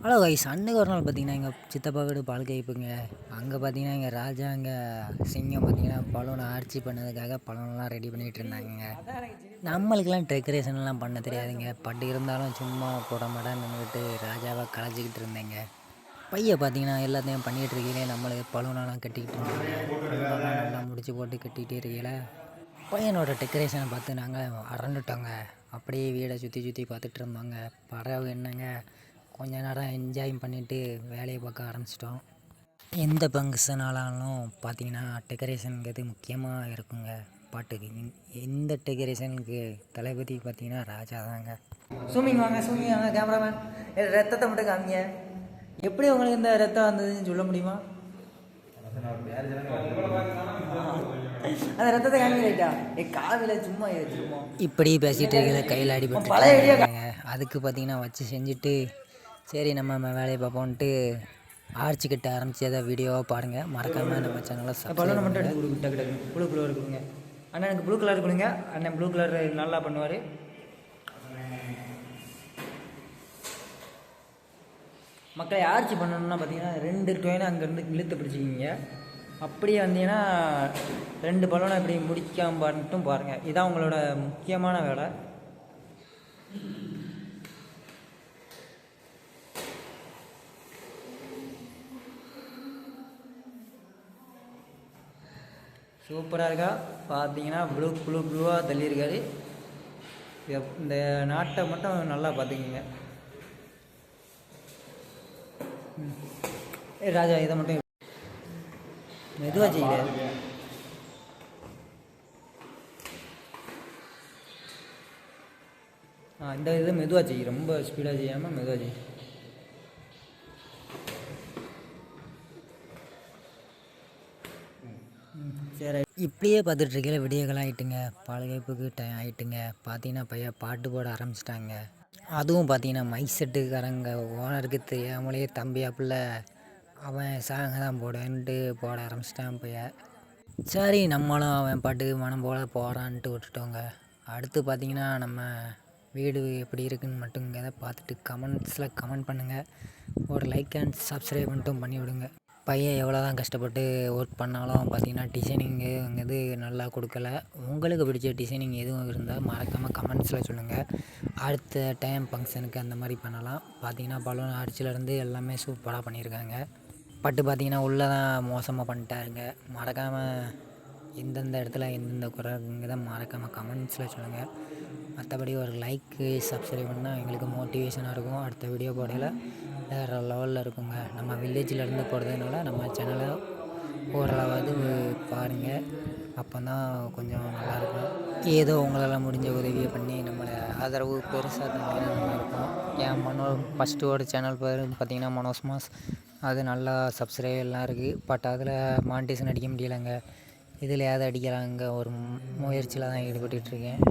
Hello guys, அன்றைக்கி ஒரு நாள் பார்த்தீங்கன்னா எங்கள் சித்தப்பா வீடு பால் கைப்புங்க. அங்கே பார்த்தீங்கன்னா எங்கள் ராஜா அங்கே சிங்கம் பார்த்தீங்கன்னா பலூனை ஆர்ச்சி பண்ணதுக்காக பலூன்லாம் ரெடி பண்ணிகிட்டு இருந்தாங்க. நம்மளுக்கெல்லாம் டெக்கரேஷன்லாம் பண்ண தெரியாதுங்க. பட் இருந்தாலும் சும்மா போட மாட்டேன்னு நின்றுக்கிட்டு ராஜாவை கலாச்சிக்கிட்டு இருந்தேங்க. பையன் பார்த்தீங்கன்னா எல்லாத்தையும் பண்ணிகிட்டு இருக்கையிலே நம்மளுக்கு பலூனெல்லாம் கட்டிக்கிட்டு இருந்தாங்க. பலூனெல்லாம் நல்லா முடிச்சு போட்டு கட்டிகிட்டே இருக்கையில் பையனோட டெக்கரேஷனை பார்த்து நாங்கள் அரண்டுட்டோங்க. அப்படியே வீடை சுற்றி சுற்றி பார்த்துட்டு இருந்தோங்க. பறவை என்னங்க கொஞ்ச நேரம் என்ஜாய் பண்ணிவிட்டு வேலையை பார்க்க ஆரம்பிச்சிட்டோம். எந்த ஃபங்க்ஷனாலும் பார்த்தீங்கன்னா டெக்கரேஷனுங்கிறது முக்கியமாக இருக்குங்க பாட்டுக்கு. எந்த டெக்கரேஷனுக்கு தளபதி பார்த்தீங்கன்னா ராஜா தாங்க. சூமிங் வாங்க கேமராமேன், ரத்தத்தை மட்டும் காமிங்க. எப்படி உங்களுக்கு இந்த ரத்தம் வந்ததுன்னு சொல்ல முடியுமா? அந்த ரத்தத்தை காமிக்கிட்டா காவில சும்மா இப்படி பேசிகிட்டு இருக்கல கையில் அடிபட்டு பழைய அதுக்கு பார்த்தீங்கன்னா வச்சு செஞ்சுட்டு சரி நம்ம வேலையை பார்ப்போன்ட்டு ஆர்ச்சி கட்ட ஆரம்பிச்சதை வீடியோவாக பாருங்கள். மறக்காமல் நம்ம சேனலை பலூனை மட்டும் எடுத்து கொடுங்க. டக்கு டக்கு ப்ளூ கலர் கொடுங்க. அண்ணன் எனக்கு ப்ளூ கலர் கொடுங்க. அண்ணன் ப்ளூ கலர் நல்லா பண்ணுவார். மக்களை ஆர்ச்சி பண்ணணும்னா பார்த்தீங்கன்னா 2 டொயினை அங்கேருந்து இழுத்து பிடிச்சிக்கிங்க. அப்படியே வந்தீங்கன்னா 2 பலூனை இப்படி முடிக்காமல் மட்டும் பாருங்கள். இதுதான் உங்களோட முக்கியமான வேலை. சூப்பராக இருக்கா பார்த்தீங்கன்னா ப்ளூவாக தள்ளியிருக்காரு. இந்த நாட்டை மட்டும் நல்லா பார்த்துக்கிங்க. ராஜா இதை மட்டும் மெதுவாக செய்யல. இந்த இது மெதுவாக செய்யும், ரொம்ப ஸ்பீடாக செய்யாமல் மெதுவாக செய்யும். சரி, இப்படியே பார்த்துட்ருக்கல விடியகாலம் ஆகிட்டுங்க. பாலகைப்புக்கு டைம் ஆகிட்டுங்க. பார்த்தீங்கன்னா பையன் பாட்டு போட ஆரம்பிச்சிட்டாங்க. அதுவும் பார்த்தீங்கன்னா மைக் செட்டுக்காரங்க ஓனருக்கு தெரியாமலே தம்பியாப்புல அவன் சாங்க தான் போடுன்ட்டு போட ஆரம்பிச்சிட்டான் பையன். சரி, நம்மளும் அவன் பாட்டுக்கு மனம் போல போடான்ட்டு விட்டுட்டோங்க. அடுத்து பார்த்தீங்கன்னா நம்ம வீடு எப்படி இருக்குதுன்னு மட்டுங்கிறத பார்த்துட்டு கமெண்ட்ஸில் கமெண்ட் பண்ணுங்கள். ஒரு லைக் அண்ட் சப்ஸ்கிரைப் மட்டும் பண்ணி விடுங்க. பையன் எவ்வளோ தான் கஷ்டப்பட்டு ஒர்க் பண்ணாலும் பார்த்தீங்கன்னா டிசைனிங்கிறது நல்லா கொடுக்கல. உங்களுக்கு பிடிச்ச டிசைனிங் எதுவும் இருந்தால் மறக்காமல் கமெண்ட்ஸில் சொல்லுங்கள். அடுத்த டைம் ஃபங்க்ஷனுக்கு அந்த மாதிரி பண்ணலாம். பார்த்தீங்கன்னா பலூன் ஆர்ச்சிலேருந்து எல்லாமே சூப்பராக பண்ணியிருக்காங்க. பட்டு பார்த்தீங்கன்னா உள்ளே தான் மோசமாக பண்ணிட்டாருங்க. மறக்காமல் எந்தெந்த இடத்துல எந்தெந்த குறைங்கிறத மறக்காமல் கமெண்ட்ஸில் சொல்லுங்கள். மற்றபடி ஒரு லைக்கு சப்ஸ்கிரைப் பண்ணால் எங்களுக்கு மோட்டிவேஷனாக இருக்கும். அடுத்த வீடியோ போடையில் வேறு லெவலில் இருக்குங்க. நம்ம வில்லேஜிலேருந்து போடுறதுனால நம்ம சேனலை ஓரளவாவது பாருங்கள். அப்போ தான் கொஞ்சம் நல்லாயிருக்கும். ஏதோ உங்களால் முடிஞ்ச உதவியை பண்ணி நம்மளை ஆதரவு பெருசாக தந்தீங்கன்னா நல்லாயிருக்கும். என் ஃபஸ்ட்டோட சேனல் பேர் பார்த்திங்கன்னா மனோஸ் மாஸ். அது நல்லா சப்ஸ்கிரைபெல்லாம் இருக்குது. பட் அதில் மானிட்டேஷன் அடிக்க முடியலைங்க. இதில் ஏதாவது அடிக்கிறாங்க ஒரு முயற்சியில் தான் ஈடுபட்டுருக்கேன்.